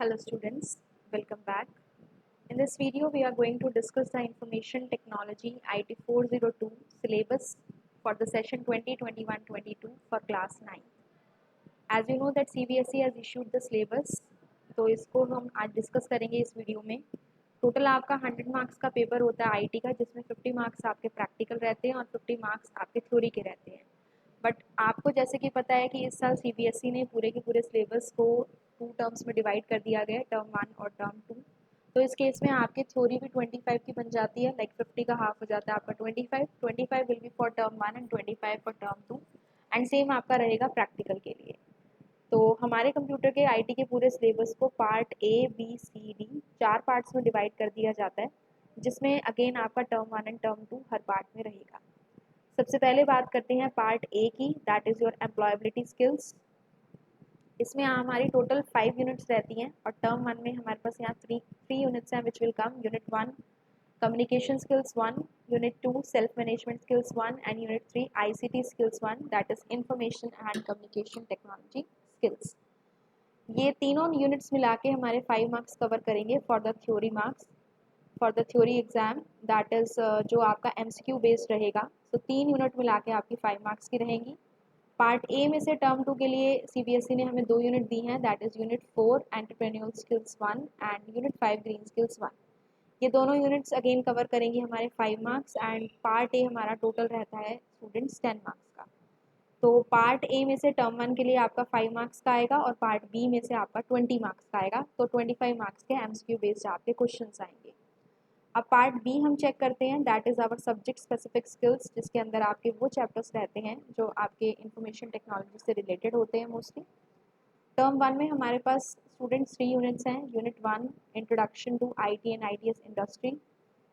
Hello students, welcome back. In this video we are going to discuss the Information Technology IT 402 syllabus for the session 2021-22 for class 9. As you know that CBSE has issued the syllabus, तो इसको हम आज discuss करेंगे इस video में। Total आपका 100 marks का paper होता है आईटी का, जिसमें 50 मार्क्स आपके प्रैक्टिकल रहते हैं और 50 मार्क्स आपके थ्योरी के रहते हैं। बट आपको जैसे कि पता है कि इस साल सीबीएसई ने पूरे के पूरे सिलेबस को 2 टर्म्स में डिवाइड कर दिया गया है, टर्म 1 और टर्म 2। तो इस केस में आपकी थ्योरी भी 25 की बन जाती है, लाइक 50 का हाफ हो जाता है आपका 25 will be for term 1 and 25 for term 2 and same आपका रहेगा प्रैक्टिकल के लिए। तो हमारे कंप्यूटर के आईटी के पूरे सिलेबस को part A B C D 4 parts में डिवाइड कर दिया जाता है, जिसमें अगेन आपका टर्म 1 एंड टर्म 2 हर पार्ट में रहेगा। सबसे पहले बात करते हैं पार्ट ए की, that is your employability skills. इसमें हमारी टोटल 5 यूनिट्स रहती हैं और टर्म 1 में हमारे पास यहाँ थ्री यूनिट्स हैं which will come. Unit 1 communication skills 1, unit 2 self management skills 1 and unit 3 ICT skills 1, that is information and communication technology skills. ये तीनों यूनिट्स मिला के हमारे 5 मार्क्स कवर करेंगे for the theory marks, for the theory exam, that is जो आपका MCQ based रहेगा। तो 3 यूनिट मिला के आपकी 5 मार्क्स की रहेंगी। पार्ट ए में से टर्म 2 के लिए सीबीएसई ने हमें 2 यूनिट दी हैं, that is unit 4 entrepreneurial skills 1 and unit 5 green skills 1। ये दोनों यूनिट्स अगेन कवर करेंगी हमारे 5 मार्क्स एंड पार्ट ए हमारा टोटल रहता है स्टूडेंट्स 10 मार्क्स का। तो पार्ट ए में से टर्म 1 के लिए आपका 5 मार्क्स का आएगा और पार्ट बी में से आपका 20 मार्क्स का आएगा। तो 25 मार्क्स के एमसीक्यू बेस्ड आपके क्वेश्चंस आएंगे। अब पार्ट बी हम चेक करते हैं, that is our subject specific skills, जिसके अंदर आपके वो चैप्टर्स रहते हैं जो आपके इंफॉर्मेशन टेक्नोलॉजी से रिलेटेड होते हैं मोस्टली। टर्म 1 में हमारे पास स्टूडेंट्स 3 यूनिट्स हैं। Unit 1 introduction to IT and its industry,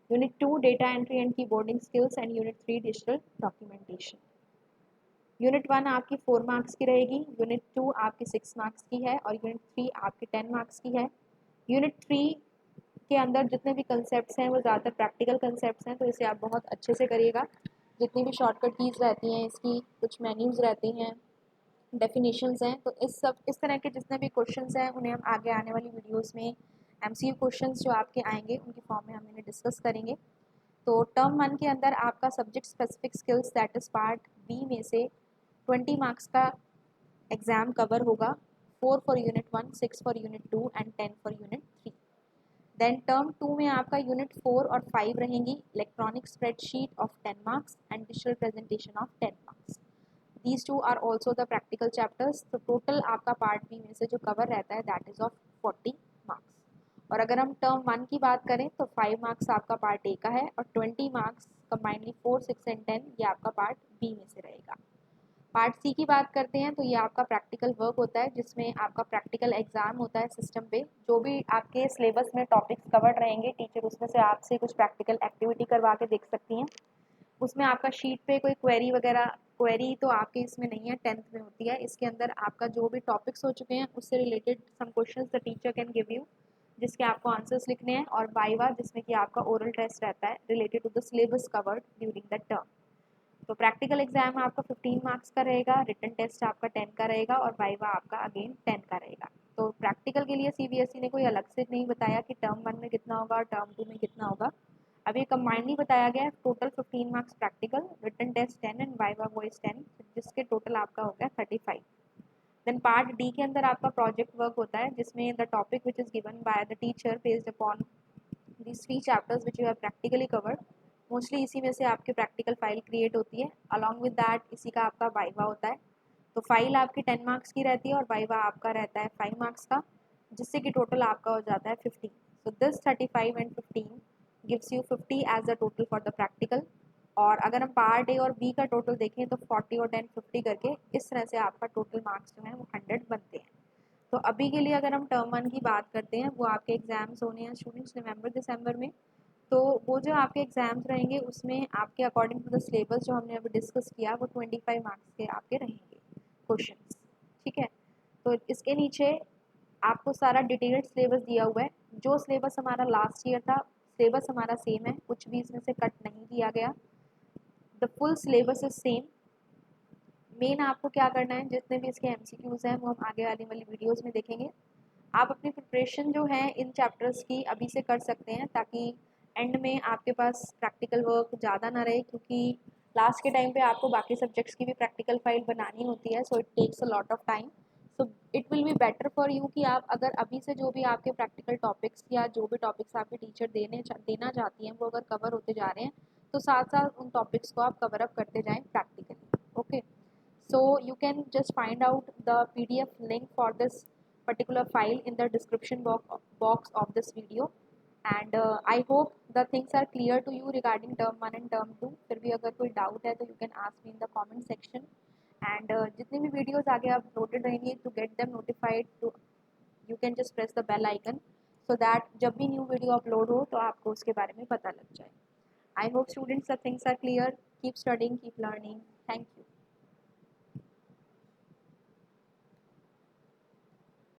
unit 2 data entry and keyboarding skills and unit 3 digital documentation. Unit 1 आपकी 4 मार्क्स की रहेगी, यूनिट 2 आपकी 6 मार्क्स की है और यूनिट 3 आपकी 10 मार्क्स की है। यूनिट 3 के अंदर जितने भी कंसेप्ट्स हैं वो ज़्यादातर प्रैक्टिकल कंसेप्ट्स हैं, तो इसे आप बहुत अच्छे से करिएगा। जितनी भी शॉर्टकट कीज़ रहती हैं इसकी, कुछ मेन्यूज़ रहती हैं, डेफिनेशंस हैं, तो इस तरह के जितने भी क्वेश्चंस हैं उन्हें हम आगे आने वाली वीडियोस में एमसीक्यू क्वेश्चंस जो आपके आएंगे उनकी फॉर्म में हम इन्हें डिस्कस करेंगे। तो टर्म 1 के अंदर आपका subject specific skills that is part B में से 20 मार्क्स का एग्ज़ाम कवर होगा, 4 for unit 1, 6 for unit 2 and 10 for unit 3। Then term 2 में आपका यूनिट 4 और 5 रहेंगी, electronic spreadsheet of 10 marks and digital presentation of 10 marks. These two are also the practical chapters. तो total आपका पार्ट बी में से जो कवर रहता है दैट इज़ ऑफ 40 मार्क्स। और अगर हम टर्म 1 की बात करें तो 5 मार्क्स आपका पार्ट ए का है और 20 मार्क्स कंबाइनली 4, 6 एंड 10 ये आपका पार्ट बी में से रहेगा। पार्ट सी की बात करते हैं तो ये आपका प्रैक्टिकल वर्क होता है, जिसमें आपका प्रैक्टिकल एग्जाम होता है सिस्टम पे। जो भी आपके सिलेबस में टॉपिक्स कवर्ड रहेंगे, टीचर उसमें से आपसे कुछ प्रैक्टिकल एक्टिविटी करवा के देख सकती हैं। उसमें आपका शीट पे कोई क्वेरी वगैरह, क्वेरी तो आपके इसमें नहीं है, 10th में होती है। इसके अंदर आपका जो भी टॉपिक्स हो चुके हैं उससे related some questions the teacher can give you, जिसके आपको आंसर्स लिखने हैं, और वाइवा जिसमें कि आपका ओरल टेस्ट रहता है related to the syllabus covered during the term. तो प्रैक्टिकल एग्जाम आपका 15 मार्क्स का रहेगा, रिटन टेस्ट आपका 10 का रहेगा और वाइवा आपका अगेन 10 का रहेगा। तो प्रैक्टिकल के लिए सीबीएसई ने कोई अलग से नहीं बताया कि टर्म 1 में कितना होगा और टर्म 2 में कितना होगा। अब ये कंबाइंडली बताया गया है, total 15 marks practical, written test 10 and viva voce 10, जिसके टोटल आपका हो गया 35। देन पार्ट डी के अंदर आपका प्रोजेक्ट वर्क होता है, जिसमें the topic which is given by the teacher based upon these 3 chapters which you have practically covered, mostly इसी में से आपकी प्रैक्टिकल फाइल क्रिएट होती है। अलॉन्ग विद दैट इसी का आपका वाइवा होता है। तो फाइल आपकी 10 मार्क्स की रहती है और वाइवा आपका रहता है 5 मार्क्स का, जिससे कि टोटल आपका हो जाता है 50। So this 35 and 15 gives you 50 as a total for the practical. और अगर हम पार्ट ए और बी का टोटल देखें तो 40 और 10 50 करके इस तरह से आपका टोटल मार्क्स जो है वो 100 बनते हैं। तो अभी के लिए अगर हम टर्म 1 की बात करते हैं, वो आपके एग्जाम्स होने हैं स्टूडेंट्स नवंबर दिसंबर में। तो वो जो आपके एग्जाम्स रहेंगे उसमें आपके अकॉर्डिंग टू द सिलेबस जो हमने अभी डिस्कस किया वो 25 मार्क्स के आपके रहेंगे क्वेश्चंस। ठीक है, तो इसके नीचे आपको सारा डिटेल्ड सिलेबस दिया हुआ है। जो सिलेबस हमारा लास्ट ईयर था, सिलेबस हमारा सेम है, कुछ भी इसमें से कट नहीं किया गया। The full syllabus is same. Main आपको क्या करना है, जितने भी इसके एमसीक्यूज हैं वो हम आगे आने वाली वीडियोस में देखेंगे। आप अपनी प्रिपरेशन जो है इन चैप्टर्स की अभी से कर सकते हैं, ताकि एंड में आपके पास प्रैक्टिकल वर्क ज़्यादा ना रहे, क्योंकि लास्ट के टाइम पे आपको बाकी सब्जेक्ट्स की भी प्रैक्टिकल फाइल बनानी होती है, so it takes a lot of time. So it will be better for you कि आप अगर अभी से जो भी आपके प्रैक्टिकल टॉपिक्स या जो भी टॉपिक्स आपके टीचर देना चाहती हैं वो अगर कवर होते जा रहे हैं, तो साथ साथ उन टॉपिक्स को आप कवर अप करते जाएं practically. Okay, so you can just find out the PDF link for this particular file in the description box of this video, and I hope the things are clear to you regarding term 1 and term 2। फिर भी अगर कोई doubt है तो you can ask me in the comment section, and जितनी भी videos आगे uploaded रहेंगी, to get them notified, to you can just press the bell icon so that जब भी न्यू वीडियो अपलोड हो तो आपको उसके बारे में पता लग जाए। I hope students the things are clear. Keep studying, keep learning. Thank you.